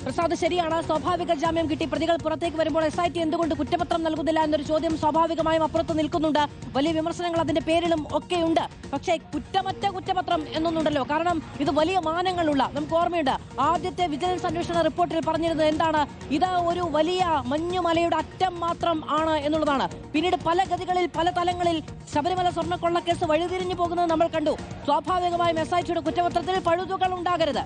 പ്രസാദ്, ശരിയാണ്, സ്വാഭാവിക ജാമ്യം കിട്ടി പ്രതികൾ പുറത്തേക്ക് വരുമ്പോൾ SIT എന്തുകൊണ്ട് കുറ്റപത്രം നൽകുന്നില്ല എന്നൊരു ചോദ്യം സ്വാഭാവികമായും അപ്പുറത്ത് നിൽക്കുന്നുണ്ട്. വലിയ വിമർശനങ്ങൾ അതിന്റെ പേരിലും ഒക്കെയുണ്ട്. പക്ഷേ കുറ്റമറ്റ കുറ്റപത്രം എന്നൊന്നുണ്ടല്ലോ. കാരണം ഇത് വലിയ മാനങ്ങളുള്ള, നമുക്ക് ഓർമ്മയുണ്ട് ആദ്യത്തെ വിജിലൻസ് അന്വേഷണ റിപ്പോർട്ടിൽ പറഞ്ഞിരുന്നത് എന്താണ്, ഇത് ഒരു വലിയ മഞ്ഞുമലയുടെ അറ്റം മാത്രം ആണ് എന്നുള്ളതാണ്. പിന്നീട് പല ഗതികളിൽ പല തലങ്ങളിൽ ശബരിമല സ്വർണ്ണക്കൊള്ളക്കേസ് വഴിതിരിഞ്ഞു പോകുന്നത് നമ്മൾ കണ്ടു. സ്വാഭാവികമായും SITയുടെ കുറ്റപത്രത്തിൽ പഴുതുകൾ ഉണ്ടാകരുത്.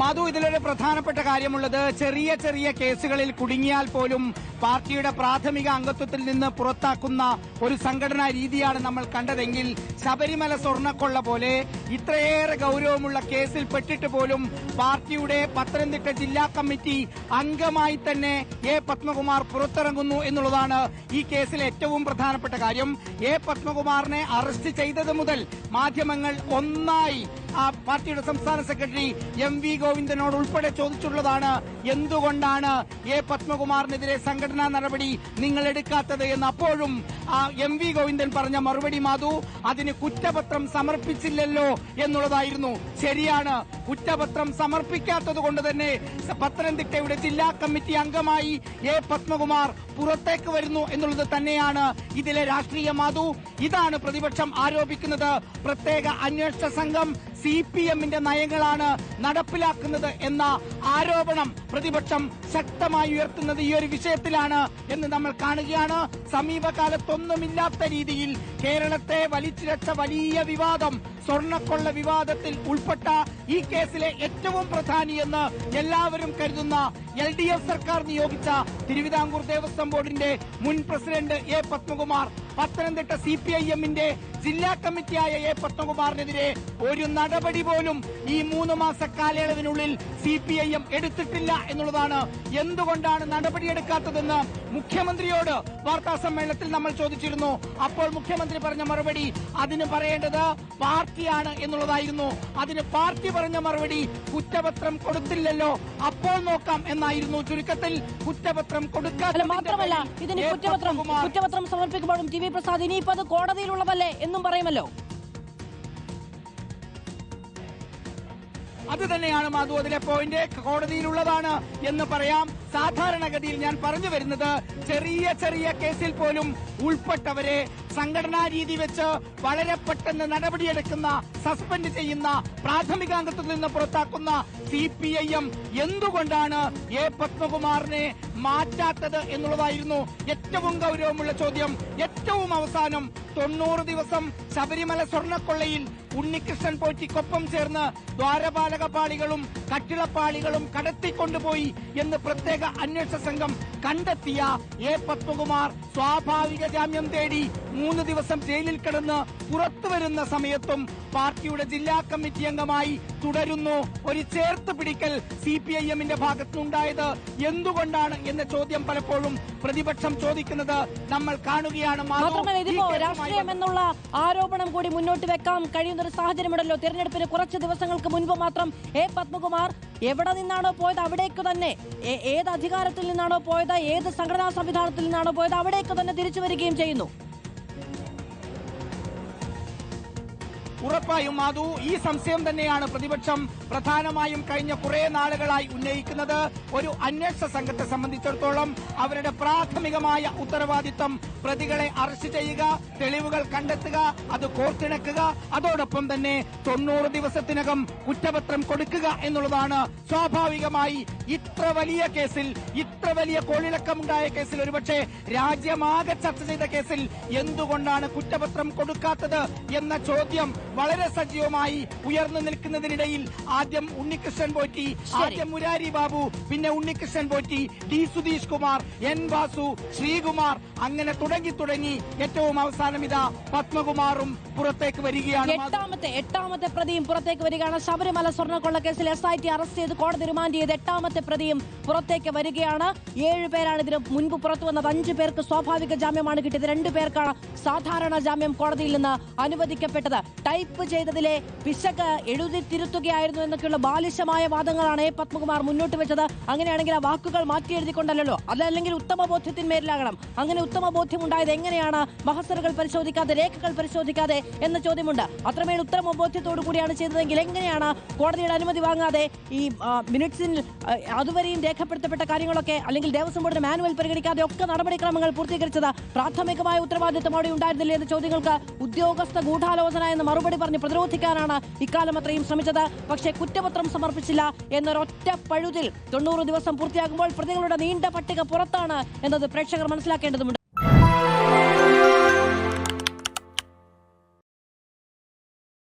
മാധു, ഇതിലൊരു പ്രധാനപ്പെട്ട കാര്യമുള്ളത്, ചെറിയ ചെറിയ കേസുകളിൽ കുടുങ്ങിയാൽ പോലും പാർട്ടിയുടെ പ്രാഥമിക അംഗത്വത്തിൽ നിന്ന് പുറത്താക്കുന്ന ഒരു സംഘടനാ രീതിയാണ് നമ്മൾ കണ്ടതെങ്കിൽ ശബരിമല സ്വർണ്ണക്കൊള്ള പോലെ ഇത്രയേറെ ഗൌരവമുള്ള കേസിൽ പെട്ടിട്ട് പോലും പാർട്ടിയുടെ പത്തനംതിട്ട ജില്ലാ കമ്മിറ്റി അംഗമായി തന്നെ എ പത്മകുമാർ പുറത്തിറങ്ങുന്നു എന്നുള്ളതാണ് ഈ കേസിലെ ഏറ്റവും പ്രധാനപ്പെട്ട കാര്യം. എ പത്മകുമാറിനെ അറസ്റ്റ് ചെയ്തത് മുതൽ മാധ്യമങ്ങൾ ഒന്നായി പാർട്ടിയുടെ സംസ്ഥാന സെക്രട്ടറി MV ഗോവിന്ദനോട് ഉൾപ്പെടെ ചോദിച്ചുള്ളതാണ്, എന്തുകൊണ്ടാണ് എ പത്മകുമാറിനെതിരെ സംഘടനാ നടപടി നിങ്ങൾ എടുക്കാത്തത് എന്ന്. അപ്പോഴും MV ഗോവിന്ദൻ പറഞ്ഞ മറുപടി മാധു, അതിന് കുറ്റപത്രം സമർപ്പിച്ചില്ലല്ലോ എന്നുള്ളതായിരുന്നു. ശരിയാണ്, കുറ്റപത്രം സമർപ്പിക്കാത്തത് കൊണ്ട് തന്നെ പത്തനംതിട്ടയുടെ ജില്ലാ കമ്മിറ്റി അംഗമായി എ പത്മകുമാർ പുറത്തേക്ക് വരുന്നു എന്നുള്ളത് തന്നെയാണ് ഇതിലെ രാഷ്ട്രീയ മാധു. ഇതാണ് പ്രതിപക്ഷം ആരോപിക്കുന്നത്. പ്രത്യേക അന്വേഷണ സംഘം CPMന്റെ നയങ്ങളാണ് നടപ്പിലാക്കുന്നത് എന്ന ആരോപണം പ്രതിപക്ഷം ശക്തമായി ഉയർത്തുന്നത് ഈ ഒരു വിഷയത്തിലാണ് എന്ന് നമ്മൾ കാണുകയാണ്. സമീപകാലത്തൊന്നുമില്ലാത്ത രീതിയിൽ കേരളത്തെ വലിച്ചിഴച്ച വലിയ വിവാദം, സ്വർണ്ണക്കൊള്ള വിവാദത്തിൽ ഉൾപ്പെട്ട ഈ കേസിലെ ഏറ്റവും പ്രധാനിയെന്ന് എല്ലാവരും കരുതുന്ന LDF സർക്കാർ നിയോഗിച്ച തിരുവിതാംകൂർ ദേവസ്വം ബോർഡിന്റെ മുൻ പ്രസിഡന്റ് എ പത്മകുമാർ, പത്തനംതിട്ട CPIMന്റെ ജില്ലാ കമ്മിറ്റിയായ എ പത്മകുമാറിനെതിരെ ഒരു നടപടി പോലും ഈ 3 മാസ കാലയളവിനുള്ളിൽ CPIM എടുത്തിട്ടില്ല എന്നുള്ളതാണ്. എന്തുകൊണ്ടാണ് നടപടിയെടുക്കാത്തതെന്ന് മുഖ്യമന്ത്രിയോട് വാർത്താ സമ്മേളനത്തിൽ നമ്മൾ ചോദിച്ചിരുന്നു. അപ്പോൾ മുഖ്യമന്ത്രി പറഞ്ഞ മറുപടി, അതിന് പറയേണ്ടത് പാർട്ടിയാണ് എന്നുള്ളതായിരുന്നു. അതിന് പാർട്ടി പറഞ്ഞ മറുപടി, കുറ്റപത്രം കൊടുത്തില്ലല്ലോ, അപ്പോൾ നോക്കാം എന്നായിരുന്നു. ചുരുക്കത്തിൽ കുറ്റപത്രം കൊടുക്കാത്ത മാത്രമല്ല, ഇതിന് കുറ്റപത്രം സമർപ്പിക്കുമ്പോഴും TV പ്രസാദ് ഇനിയിപ്പോ അത് കോടതിയിലുള്ളതല്ലേ എന്നും പറയുമല്ലോ. അത് തന്നെയാണ് മാധു അതിലെ പോയിന്റ്, കോടതിയിലുള്ളതാണ് എന്ന് പറയാം. സാധാരണഗതിയിൽ ഞാൻ പറഞ്ഞു വരുന്നത്, ചെറിയ ചെറിയ കേസിൽ പോലും ഉൾപ്പെട്ടവരെ സംഘടനാ രീതി വെച്ച് വളരെ പെട്ടെന്ന് നടപടിയെടുക്കുന്ന, സസ്പെൻഡ് ചെയ്യുന്ന, പ്രാഥമിക അംഗത്വത്തിൽ നിന്ന് പുറത്താക്കുന്ന CPIM എന്തുകൊണ്ടാണ് എ പത്മകുമാറിനെ മാറ്റാത്തത് എന്നുള്ളതായിരുന്നു ഏറ്റവും ഗൌരവമുള്ള ചോദ്യം. ഏറ്റവും അവസാനം 90 ദിവസം ശബരിമല സ്വർണ്ണക്കൊള്ളയിൽ ഉണ്ണികൃഷ്ണൻ പോറ്റിക്കൊപ്പം ചേർന്ന് ദ്വാരപാലക പാളികളും കട്ടിളപ്പാളികളും കടത്തിക്കൊണ്ടുപോയി എന്ന് പ്രത്യേക അന്വേഷണ സംഘം കണ്ടെത്തിയ എ പത്മകുമാർ സ്വാഭാവിക ജാമ്യം തേടി 3 ദിവസം ജയിലിൽ കിടന്ന് പുറത്തുവരുന്ന സമയത്തും പാർട്ടിയുടെ ജില്ലാ കമ്മിറ്റി അംഗമായി തുടരുന്നു. ഒരു ചേർത്ത് പിടിക്കൽ CPIMന്റെ ഭാഗത്തുനിന്നുണ്ടായത് എന്തുകൊണ്ടാണ് എന്ന ചോദ്യം പലപ്പോഴും പ്രതിപക്ഷം ചോദിക്കുന്നത് നമ്മൾ കാണുകയാണ്. രാഷ്ട്രീയം എന്നുള്ള ആരോപണം കൂടി മുന്നോട്ട് വെക്കാൻ കഴിയുന്ന ഒരു സാഹചര്യമുണ്ടല്ലോ. തെരഞ്ഞെടുപ്പിന് കുറച്ച് ദിവസങ്ങൾക്ക് മുൻപ് മാത്രം എ പത്മകുമാർ എവിടെ നിന്നാണോ പോയത് അവിടേക്ക് തന്നെ, ഏത് അധികാരത്തിൽ നിന്നാണോ പോയത്, ഏത് സംഘടനാ സംവിധാനത്തിൽ നിന്നാണോ പോയത് അവിടേക്ക് തന്നെ തിരിച്ചു വരികയും ചെയ്യുന്നു. ഉറപ്പായും മാധു, ഈ സംശയം തന്നെയാണ് പ്രതിപക്ഷം പ്രധാനമായും കഴിഞ്ഞ കുറെ നാളുകളായി ഉന്നയിക്കുന്നത്. ഒരു അന്വേഷണ സംഘത്തെ സംബന്ധിച്ചിടത്തോളം അവരുടെ പ്രാഥമികമായ ഉത്തരവാദിത്തം പ്രതികളെ അറസ്റ്റ് ചെയ്യുക, തെളിവുകൾ കണ്ടെത്തുക, അത് കോർത്തിണക്കുക, അതോടൊപ്പം തന്നെ 90 ദിവസത്തിനകം കുറ്റപത്രം കൊടുക്കുക എന്നുള്ളതാണ്. സ്വാഭാവികമായി ഇത്ര വലിയ കേസിൽ, ഇത്ര വലിയ കോളിളക്കമുണ്ടായ കേസിൽ, ഒരുപക്ഷെ രാജ്യമാകെ ചർച്ച ചെയ്ത കേസിൽ എന്തുകൊണ്ടാണ് കുറ്റപത്രം കൊടുക്കാത്തത് എന്ന ചോദ്യം വളരെ സജീവമായി ഉയർന്നു നിൽക്കുന്നതിനിടയിൽ ആദ്യം ഉണ്ണികൃഷ്ണൻ പോറ്റി, ആദ്യം മുരാരി ബാബു, പിന്നെ ഉണ്ണികൃഷ്ണൻ പോറ്റി, D സുധീഷ് കുമാർ, N വാസു, ശ്രീകുമാർ, അങ്ങനെ തുടങ്ങി ഏറ്റവും അവസാനം ഇതാ പത്മകുമാറും പുറത്തേക്ക് വരികയാണ്. എട്ടാമത്തെ പ്രതിയും പുറത്തേക്ക് വരികയാണ്. ശബരിമല സ്വർണ്ണക്കൊള്ള കേസിൽ SIT അറസ്റ്റ് ചെയ്ത് കോടതി റിമാൻഡ് ചെയ്ത് 8ാമത്തെ പ്രതിയും പുറത്തേക്ക് വരികയാണ്. 7 പേരാണ് ഇതിന് മുൻപ് പുറത്തു വന്നത്. 5 പേർക്ക് സ്വാഭാവിക ജാമ്യമാണ് കിട്ടിയത്. 2 പേർക്കാണ് സാധാരണ ജാമ്യം കോടതിയിൽ നിന്ന് അനുവദിക്കപ്പെട്ടത്. ടൈപ്പ് ചെയ്തതിലെ പിശക് എഴുതി തിരുത്തുകയായിരുന്നു എന്നൊക്കെയുള്ള ബാലിശമായ വാദങ്ങളാണ് എ പത്മകുമാർ മുന്നോട്ട് വെച്ചത്. അങ്ങനെയാണെങ്കിൽ ആ വാക്കുകൾ മാറ്റി എഴുതിക്കൊണ്ടല്ലോ, അതല്ലെങ്കിൽ ഉത്തമ ബോധ്യത്തിന്മേലിലാകണം. അങ്ങനെ ഉത്തമ ബോധ്യം ഉണ്ടായത് എങ്ങനെയാണ്? മഹസറുകൾ പരിശോധിക്കാതെ, രേഖകൾ പരിശോധിക്കാതെ എന്ന ചോദ്യമുണ്ട്. അത്രമേൽ ഉത്തമ ബോധ്യത്തോടു കൂടിയാണ് ചെയ്തതെങ്കിൽ എങ്ങനെയാണ് കോടതിയുടെ അനുമതി വാങ്ങാതെ ഈ മിനിറ്റ്സിൽ അതുവരെയും രേഖപ്പെടുത്തപ്പെട്ട കാര്യങ്ങളൊക്കെ, അല്ലെങ്കിൽ ദേവസ്വം ബോർഡിന്റെ മാനുവൽ പരിഗണിക്കാതെ ഒക്കെ നടപടിക്രമങ്ങൾ പൂർത്തീകരിച്ചത്? പ്രാഥമികമായ ഉത്തരവാദിത്തം അവിടെ ഉണ്ടായിരുന്നില്ലേ എന്ന ചോദ്യങ്ങൾക്ക് ഉദ്യോഗസ്ഥ ഗൂഢാലോചന എന്ന് മറുപടി പറഞ്ഞ് പ്രതിരോധിക്കാനാണ് ഇക്കാലം അത്രയും ശ്രമിച്ചത്. പക്ഷേ കുറ്റപത്രം സമർപ്പിച്ചില്ല എന്നൊരൊറ്റ പഴുതിൽ 90 ദിവസം പൂർത്തിയാകുമ്പോൾ പ്രതികളുടെ നീണ്ട പട്ടിക പുറത്താണ് എന്നത് പ്രേക്ഷകർ മനസ്സിലാക്കേണ്ടതുണ്ട്.